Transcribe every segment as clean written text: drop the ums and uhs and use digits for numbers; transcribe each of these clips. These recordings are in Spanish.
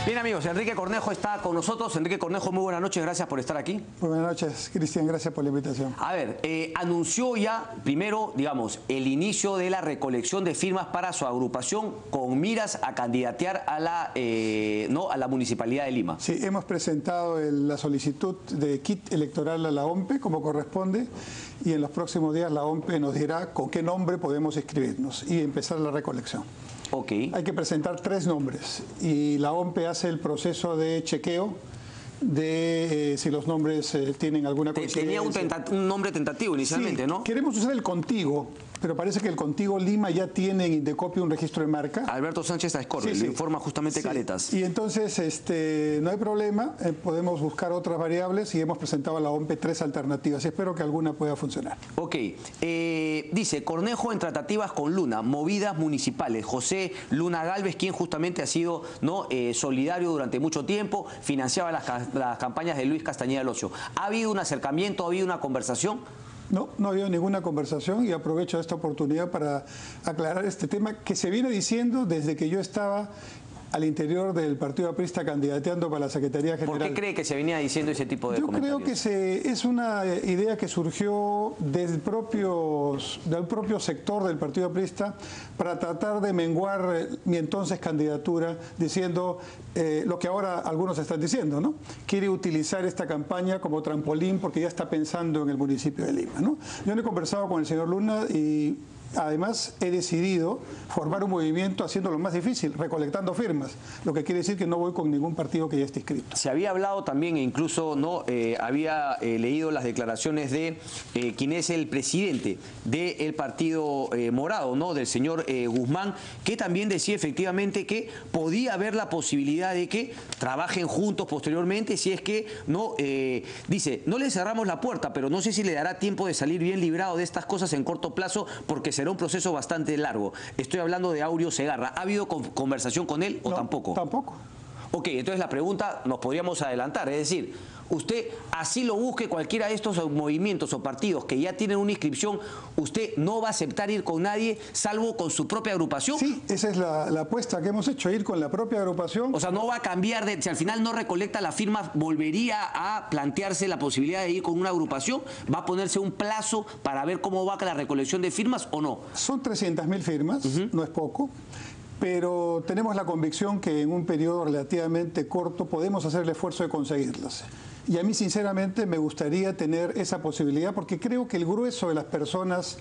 Bien, amigos, Enrique Cornejo está con nosotros. Enrique Cornejo, muy buenas noches, gracias por estar aquí. Muy buenas noches, Cristian, gracias por la invitación. A ver, anunció ya, primero, digamos, el inicio de la recolección de firmas para su agrupación con miras a candidatear a la Municipalidad de Lima. Sí, hemos presentado la solicitud de kit electoral a la OMPE, como corresponde, y en los próximos días la OMPE nos dirá con qué nombre podemos inscribirnos y empezar la recolección. Okay. Hay que presentar 3 nombres y la OMPE hace el proceso de chequeo de si los nombres tienen alguna coincidencia. Tenía un nombre tentativo inicialmente, sí, ¿no? Queremos usar el Contigo, pero parece que el Contigo Lima ya tiene en Indecopio un registro de marca. Alberto Sánchez Aescorbe, lo informa justamente Caretas. Y entonces no hay problema, podemos buscar otras variables y hemos presentado a la OMPE 3 alternativas. Espero que alguna pueda funcionar. Ok, dice Cornejo en tratativas con Luna, movidas municipales. José Luna Gálvez, quien justamente ha sido solidario durante mucho tiempo, financiaba las campañas de Luis Castañeda Locio. ¿Ha habido un acercamiento, ha habido una conversación? No, no ha habido ninguna conversación y aprovecho esta oportunidad para aclarar este tema que se viene diciendo desde que yo estaba al interior del Partido Aprista candidateando para la Secretaría General. ¿Por qué cree que se venía diciendo ese tipo de comentarios? Yo creo que es una idea que surgió del propio sector del Partido Aprista para tratar de menguar mi entonces candidatura, diciendo lo que ahora algunos están diciendo, ¿no? Quiere utilizar esta campaña como trampolín porque ya está pensando en el municipio de Lima, ¿no? Yo no he conversado con el señor Luna y además he decidido formar un movimiento haciéndolo más difícil, recolectando firmas, lo que quiere decir que no voy con ningún partido que ya esté inscrito. Se había hablado también, e incluso había leído las declaraciones de quien es el presidente del Partido Morado, ¿no? Del señor Guzmán, que también decía efectivamente que podía haber la posibilidad de que trabajen juntos posteriormente, si es que dice, no le cerramos la puerta, pero no sé si le dará tiempo de salir bien librado de estas cosas en corto plazo, porque será un proceso bastante largo. Estoy hablando de Aureo Segarra. ¿Ha habido conversación con él o tampoco? Tampoco. Ok, entonces la pregunta nos podríamos adelantar, es decir, usted así lo busque cualquiera de estos movimientos o partidos que ya tienen una inscripción, usted no va a aceptar ir con nadie salvo con su propia agrupación. Sí, esa es la apuesta que hemos hecho, ir con la propia agrupación. O sea, no va a cambiar si al final no recolecta la firma, volvería a plantearse la posibilidad de ir con una agrupación, va a ponerse un plazo para ver cómo va la recolección de firmas o no. Son 300.000 firmas, no es poco. Pero tenemos la convicción que en un periodo relativamente corto podemos hacer el esfuerzo de conseguirlas. Y a mí, sinceramente, me gustaría tener esa posibilidad porque creo que el grueso de las personas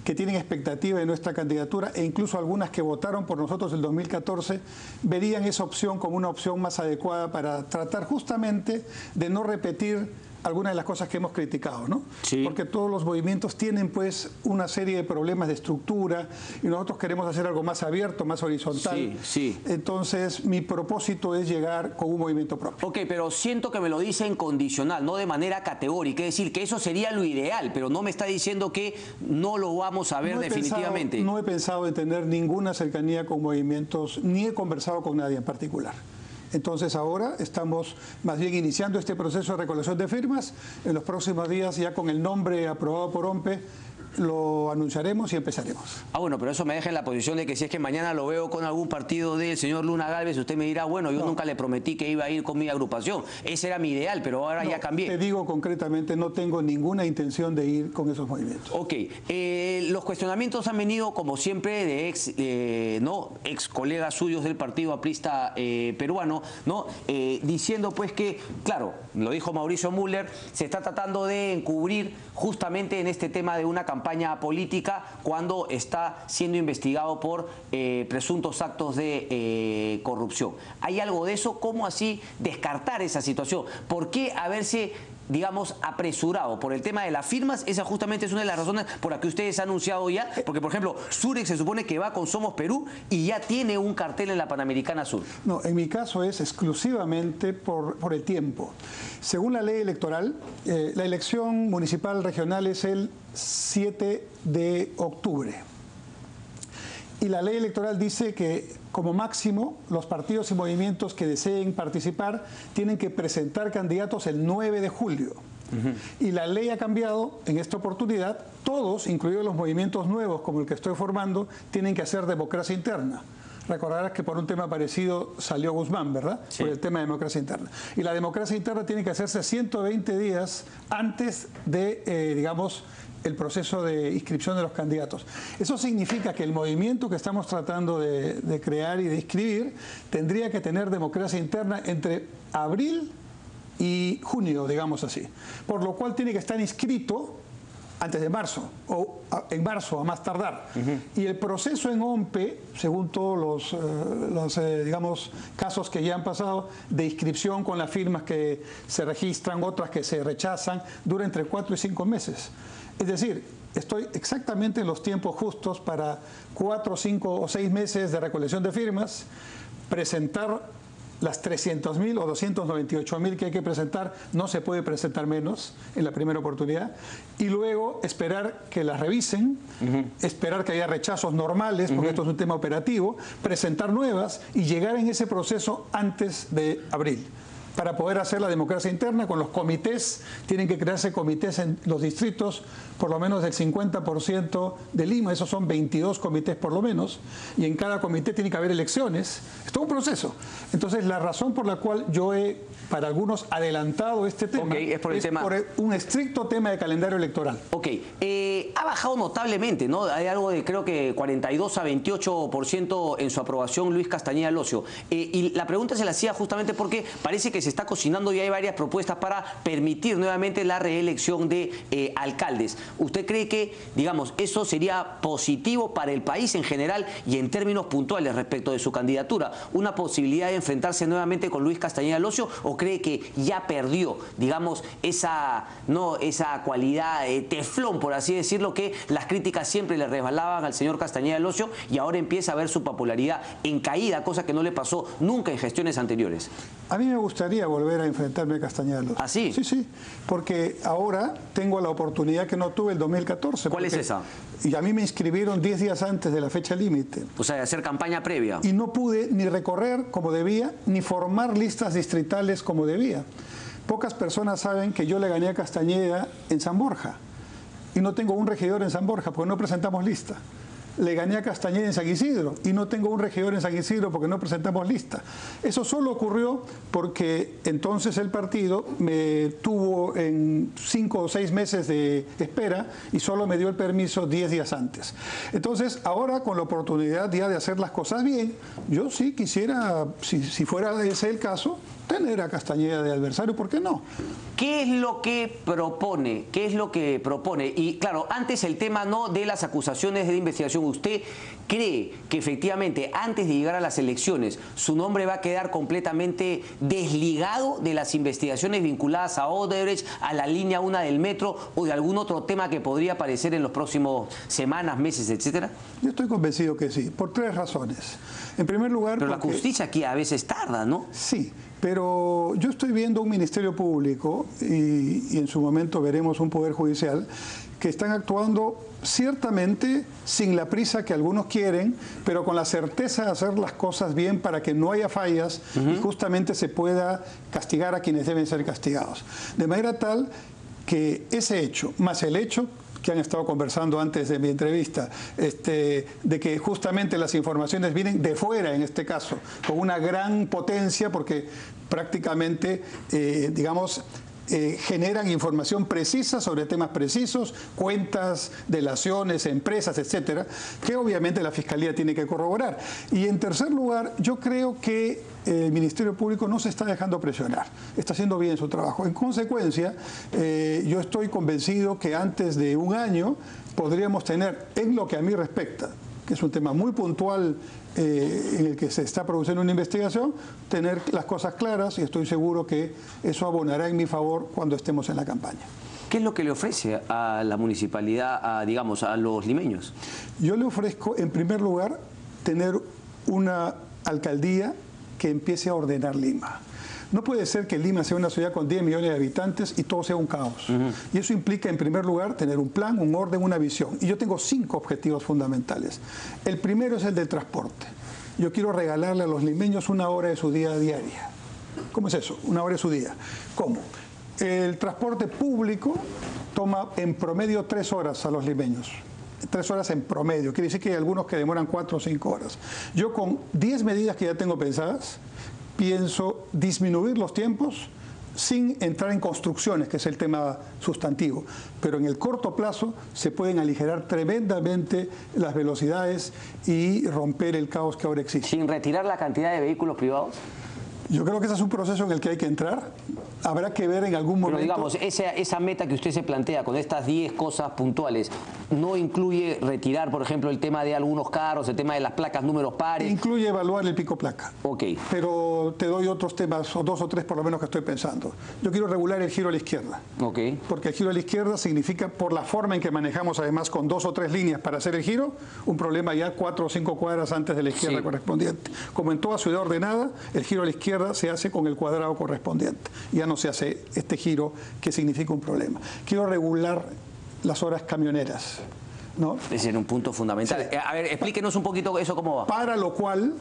que tienen expectativa de nuestra candidatura e incluso algunas que votaron por nosotros en 2014 verían esa opción como una opción más adecuada para tratar justamente de no repetir algunas de las cosas que hemos criticado, ¿no? Sí. Porque todos los movimientos tienen pues una serie de problemas de estructura y nosotros queremos hacer algo más abierto, más horizontal. Sí, sí. Entonces mi propósito es llegar con un movimiento propio. Ok, pero siento que me lo dice en condicional, no de manera categórica, es decir, que eso sería lo ideal, pero no me está diciendo que no lo vamos a ver definitivamente. No he pensado en tener ninguna cercanía con movimientos, ni he conversado con nadie en particular. Entonces ahora estamos más bien iniciando este proceso de recolección de firmas. En los próximos días, ya con el nombre aprobado por OMPE, lo anunciaremos y empezaremos. Bueno, pero eso me deja en la posición de que si es que mañana lo veo con algún partido del señor Luna Gálvez, usted me dirá, bueno, yo nunca le prometí que iba a ir con mi agrupación. Ese era mi ideal, pero ahora ya cambié. Te digo concretamente, no tengo ninguna intención de ir con esos movimientos. Ok, los cuestionamientos han venido, como siempre, de ex colegas suyos del Partido Aprista peruano, diciendo pues que, claro, lo dijo Mauricio Müller, se está tratando de encubrir justamente en este tema de una campaña política cuando está siendo investigado por presuntos actos de corrupción. ¿Hay algo de eso? ¿Cómo así descartar esa situación? ¿Por qué haberse, digamos, apresurado por el tema de las firmas? Esa justamente es una de las razones por las que ustedes han anunciado ya, porque por ejemplo, Surex se supone que va con Somos Perú y ya tiene un cartel en la Panamericana Sur. No, en mi caso es exclusivamente por el tiempo. Según la ley electoral, la elección municipal regional es el 7 de octubre. Y la ley electoral dice que como máximo los partidos y movimientos que deseen participar tienen que presentar candidatos el 9 de julio. Y la ley ha cambiado en esta oportunidad. Todos, incluidos los movimientos nuevos como el que estoy formando, tienen que hacer democracia interna. Recordarás que por un tema parecido salió Guzmán, ¿verdad? Sí. Por el tema de democracia interna. Y la democracia interna tiene que hacerse 120 días antes de, digamos, el proceso de inscripción de los candidatos. Eso significa que el movimiento que estamos tratando de crear y de inscribir tendría que tener democracia interna entre abril y junio, digamos así. Por lo cual tiene que estar inscrito antes de marzo, o en marzo a más tardar. Y el proceso en OMPE, según todos los digamos, casos que ya han pasado, de inscripción con las firmas que se registran, otras que se rechazan, dura entre 4 y 5 meses. Es decir, estoy exactamente en los tiempos justos para 4, 5 o 6 meses de recolección de firmas, presentar las 300.000 o 298.000 que hay que presentar, no se puede presentar menos en la primera oportunidad, y luego esperar que las revisen, esperar que haya rechazos normales, porque esto es un tema operativo, presentar nuevas y llegar en ese proceso antes de abril, para poder hacer la democracia interna con los comités. Tienen que crearse comités en los distritos, por lo menos del 50% de Lima, esos son 22 comités por lo menos, y en cada comité tiene que haber elecciones. Es todo un proceso. Entonces, la razón por la cual yo he, para algunos, adelantado este tema, es por un estricto tema de calendario electoral. Ok, ha bajado notablemente, ¿no? Hay algo de, creo que 42 a 28% en su aprobación Luis Castañeda Locio. Y la pregunta se la hacía justamente porque parece que se está cocinando y hay varias propuestas para permitir nuevamente la reelección de alcaldes. ¿Usted cree que, digamos, eso sería positivo para el país en general y en términos puntuales respecto de su candidatura? ¿Una posibilidad de enfrentarse nuevamente con Luis Castañeda Locio o cree que ya perdió, digamos, esa cualidad de teflón, por así decirlo, que las críticas siempre le resbalaban al señor Castañeda Locio y ahora empieza a ver su popularidad en caída, cosa que no le pasó nunca en gestiones anteriores? A mí me gustaría volver a enfrentarme a Castañeda Locio. ¿Ah, sí? Sí, sí, porque ahora tengo la oportunidad que no tuve el 2014. ¿Cuál es esa? Y a mí me inscribieron 10 días antes de la fecha límite. O sea, de hacer campaña previa. Y no pude ni recorrer como debía, ni formar listas distritales como debía. Pocas personas saben que yo le gané a Castañeda en San Borja. Y no tengo un regidor en San Borja porque no presentamos lista. Le gané a Castañeda en San Isidro y no tengo un regidor en San Isidro porque no presentamos lista. Eso solo ocurrió porque entonces el partido me tuvo en 5 o 6 meses de espera y solo me dio el permiso 10 días antes. Entonces, ahora con la oportunidad ya de hacer las cosas bien, yo sí quisiera, si fuera ese el caso, tener a Castañeda de adversario, ¿por qué no? ¿Qué es lo que propone? ¿Qué es lo que propone? Y claro, antes el tema no de las acusaciones de investigación. ¿Usted cree que efectivamente antes de llegar a las elecciones su nombre va a quedar completamente desligado de las investigaciones vinculadas a Odebrecht, a la línea 1 del metro o de algún otro tema que podría aparecer en los próximos semanas, meses, etcétera? Yo estoy convencido que sí, por 3 razones. En primer lugar, pero la justicia aquí a veces tarda, ¿no? Sí, pero yo estoy viendo un Ministerio Público y en su momento veremos un Poder Judicial que están actuando ciertamente sin la prisa que algunos quieren, pero con la certeza de hacer las cosas bien para que no haya fallas y justamente se pueda castigar a quienes deben ser castigados. De manera tal que ese hecho, más el hecho que han estado conversando antes de mi entrevista, de que justamente las informaciones vienen de fuera, en este caso, con una gran potencia, porque prácticamente, digamos, generan información precisa sobre temas precisos, cuentas, delaciones, empresas, etcétera, que obviamente la Fiscalía tiene que corroborar. Y en tercer lugar, yo creo que el Ministerio Público no se está dejando presionar, está haciendo bien su trabajo. En consecuencia, yo estoy convencido que antes de un año podríamos tener, en lo que a mí respecta, que es un tema muy puntual en el que se está produciendo una investigación, tener las cosas claras y estoy seguro que eso abonará en mi favor cuando estemos en la campaña. ¿Qué es lo que le ofrece a la municipalidad, digamos, a los limeños? Yo le ofrezco, en primer lugar, tener una alcaldía que empiece a ordenar Lima. No puede ser que Lima sea una ciudad con 10 millones de habitantes y todo sea un caos. Y eso implica, en primer lugar, tener un plan, un orden, una visión. Y yo tengo 5 objetivos fundamentales. El primero es el del transporte. Yo quiero regalarle a los limeños 1 hora de su día diaria. ¿Cómo es eso? 1 hora de su día. ¿Cómo? El transporte público toma en promedio 3 horas a los limeños. horas en promedio. Quiere decir que hay algunos que demoran 4 o 5 horas. Yo con 10 medidas que ya tengo pensadas, pienso disminuir los tiempos sin entrar en construcciones, que es el tema sustantivo. Pero en el corto plazo se pueden aligerar tremendamente las velocidades y romper el caos que ahora existe. ¿Sin retirar la cantidad de vehículos privados? Yo creo que ese es un proceso en el que hay que entrar. Habrá que ver en algún momento... Pero digamos, esa meta que usted se plantea con estas 10 cosas puntuales, ¿no incluye retirar, por ejemplo, el tema de algunos carros, el tema de las placas números pares? Incluye evaluar el pico placa. Ok. Pero te doy otros temas, o 2 o 3 por lo menos que estoy pensando. Yo quiero regular el giro a la izquierda. Ok. Porque el giro a la izquierda significa, por la forma en que manejamos además con 2 o 3 líneas para hacer el giro, un problema ya 4 o 5 cuadras antes de la izquierda correspondiente. Como en toda ciudad ordenada, el giro a la izquierda se hace con el cuadrado correspondiente. Ya no se hace este giro que significa un problema. Quiero regular las horas camioneras, ¿no? Ese era un punto fundamental. Sí. A ver, explíquenos un poquito eso cómo va. Para lo cual,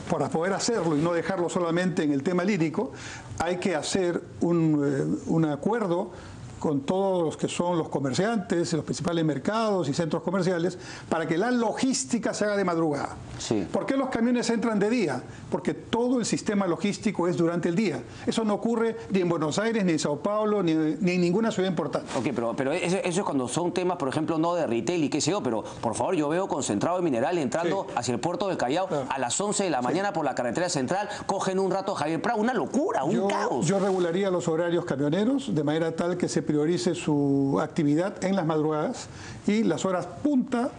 para poder hacerlo y no dejarlo solamente en el tema lírico, hay que hacer un acuerdo con todos los que son los comerciantes, los principales mercados y centros comerciales, para que la logística se haga de madrugada. Sí. ¿Por qué los camiones entran de día? Porque todo el sistema logístico es durante el día. Eso no ocurre ni en Buenos Aires, ni en Sao Paulo, ni en ninguna ciudad importante. Ok, pero eso es cuando son temas, por ejemplo, no de retail y qué sé yo, pero por favor, yo veo concentrado de mineral entrando hacia el puerto del Callao a las 11 de la mañana por la carretera central, cogen un rato a Javier Prado, una locura, un caos. Yo regularía los horarios camioneros de manera tal que se priorice su actividad en las madrugadas y las horas punta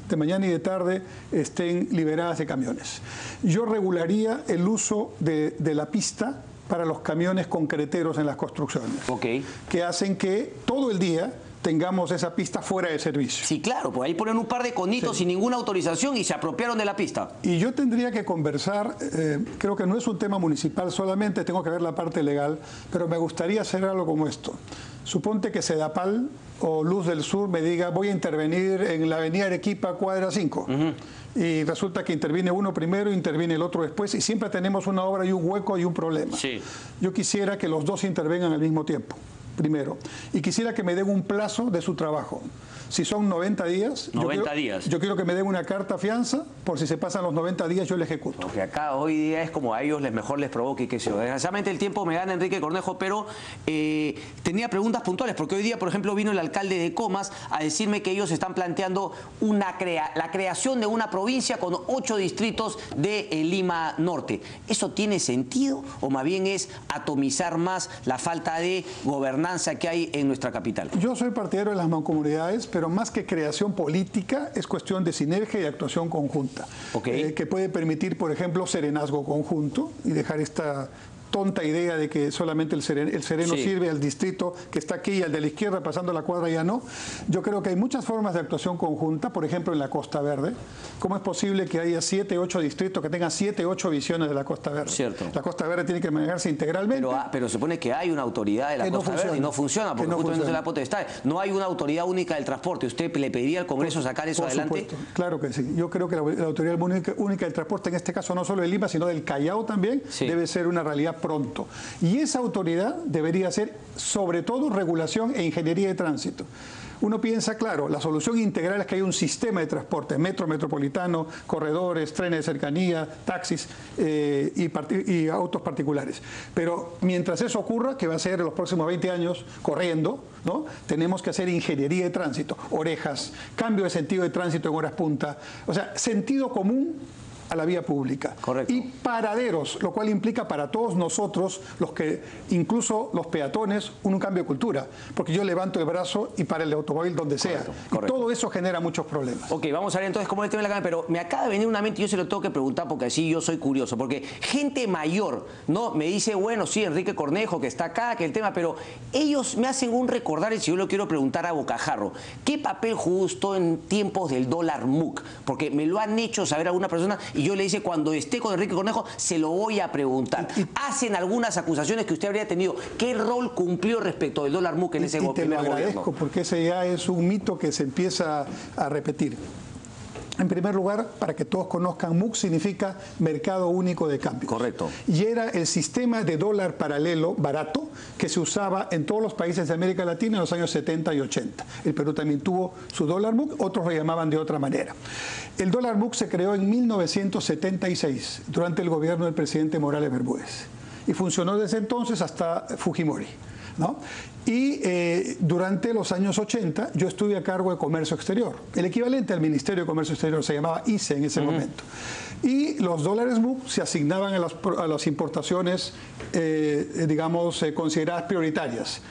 de mañana y de tarde estén liberadas de camiones. Yo regularía el uso de la pista para los camiones concreteros en las construcciones, que hacen que todo el día tengamos esa pista fuera de servicio. Sí, claro, pues ahí ponen un par de conitos sin ninguna autorización y se apropiaron de la pista. Y yo tendría que conversar, creo que no es un tema municipal solamente, tengo que ver la parte legal, pero me gustaría hacer algo como esto. Suponte que Sedapal o Luz del Sur me diga, voy a intervenir en la avenida Arequipa, cuadra 5. Y resulta que interviene uno primero, interviene el otro después, y siempre tenemos una obra y un hueco y un problema. Sí. Yo quisiera que los dos intervengan al mismo tiempo. Primero, y quisiera que me den un plazo de su trabajo. Si son 90 días, yo quiero que me den una carta fianza, por si se pasan los 90 días yo le ejecuto. Porque acá hoy día es como a ellos mejor les provoque y qué sé yo. Desgraciadamente el tiempo me gana Enrique Cornejo, pero tenía preguntas puntuales, porque hoy día, por ejemplo, vino el alcalde de Comas a decirme que ellos están planteando la creación de una provincia con 8 distritos de Lima Norte. ¿Eso tiene sentido o más bien es atomizar más la falta de gobernanza que hay en nuestra capital? Yo soy partidario de las mancomunidades, pero más que creación política es cuestión de sinergia y actuación conjunta, que puede permitir, por ejemplo, serenazgo conjunto y dejar esta tonta idea de que solamente el sereno sirve al distrito que está aquí y al de la izquierda pasando la cuadra ya no. Yo creo que hay muchas formas de actuación conjunta, por ejemplo en la Costa Verde. ¿Cómo es posible que haya 7, 8 distritos que tengan 7, 8 visiones de la Costa Verde? Cierto. La Costa Verde tiene que manejarse integralmente. Pero se supone que hay una autoridad de la Costa Verde y no funciona porque justamente no se la potestad. No hay una autoridad única del transporte. ¿Usted le pediría al Congreso sacar eso adelante? Supuesto. Claro que sí. Yo creo que la autoridad única del transporte, en este caso no solo de Lima, sino del Callao también, debe ser una realidad pronto. Y esa autoridad debería ser, sobre todo, regulación e ingeniería de tránsito. Uno piensa, claro, la solución integral es que hay un sistema de transporte, metro, metropolitano, corredores, trenes de cercanía, taxis y autos particulares. Pero mientras eso ocurra, que va a ser en los próximos 20 años corriendo, ¿no? Tenemos que hacer ingeniería de tránsito, orejas, cambio de sentido de tránsito en horas punta, o sea, sentido común a la vía pública. Correcto. Y paraderos, lo cual implica para todos nosotros, incluso los peatones, un cambio de cultura, porque yo levanto el brazo y para el automóvil donde sea. Correcto. Y todo eso genera muchos problemas. Ok, vamos a ver entonces cómo es el tema de la cámara, pero me acaba de venir una mente y yo se lo tengo que preguntar porque así yo soy curioso, porque gente mayor, ¿no? Me dice, bueno, sí, Enrique Cornejo, que está acá, que el tema, pero ellos me hacen un recordar, y si yo lo quiero preguntar a bocajarro, ¿qué papel jugó usted en tiempos del dólar MUC? Porque me lo han hecho saber alguna persona y yo le dice, cuando esté con Enrique Cornejo, se lo voy a preguntar. Hacen algunas acusaciones que usted habría tenido. ¿Qué rol cumplió respecto del dólar MUC en ese primer gobierno? Te lo agradezco, porque ese ya es un mito que se empieza a repetir. En primer lugar, para que todos conozcan, MUC significa Mercado Único de Cambio. Correcto. Y era el sistema de dólar paralelo barato que se usaba en todos los países de América Latina en los años 70 y 80. El Perú también tuvo su dólar MUC, otros lo llamaban de otra manera. El dólar MUC se creó en 1976, durante el gobierno del presidente Morales Bermúdez. Y funcionó desde entonces hasta Fujimori, ¿no? Y durante los años 80 yo estuve a cargo de Comercio Exterior. El equivalente al Ministerio de Comercio Exterior se llamaba ICE en ese momento. Y los dólares MUC se asignaban a las importaciones, digamos, consideradas prioritarias.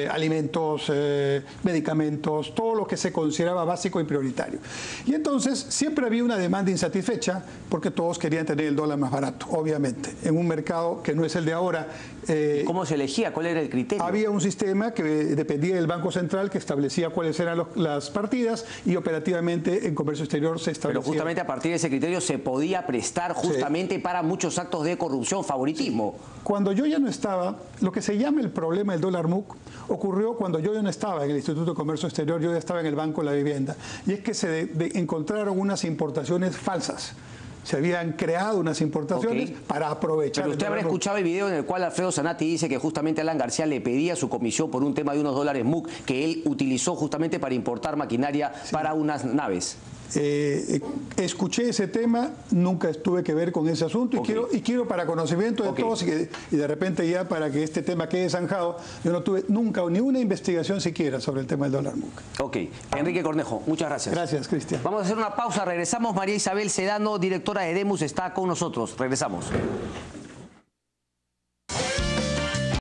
Alimentos, medicamentos, todo lo que se consideraba básico y prioritario. Y entonces siempre había una demanda insatisfecha porque todos querían tener el dólar más barato, obviamente, en un mercado que no es el de ahora. ¿Cómo se elegía? ¿Cuál era el criterio? Había un sistema que dependía del Banco Central, que establecía cuáles eran las partidas, y operativamente en Comercio Exterior se establecía. Pero justamente a partir de ese criterio se podía prestar justamente para muchos actos de corrupción, favoritismo. Cuando yo ya no estaba, lo que se llama el problema del dólar MUC ocurrió cuando yo ya no estaba en el Instituto de Comercio Exterior, yo ya estaba en el Banco de la Vivienda, y es que se encontraron unas importaciones falsas. Se habían creado unas importaciones para aprovechar. Pero usted habrá escuchado el video en el cual Alfredo Zanatti dice que justamente Alan García le pedía su comisión por un tema de unos dólares MUC que él utilizó justamente para importar maquinaria para unas naves. Escuché ese tema, nunca tuve que ver con ese asunto y quiero para conocimiento de todos y de repente ya para que este tema quede zanjado, yo no tuve nunca ni una investigación siquiera sobre el tema del dólar MUC. Ok, Enrique Cornejo, muchas gracias. Gracias, Cristian. Vamos a hacer una pausa, regresamos. María Isabel Sedano, directora de Demus, está con nosotros. Regresamos.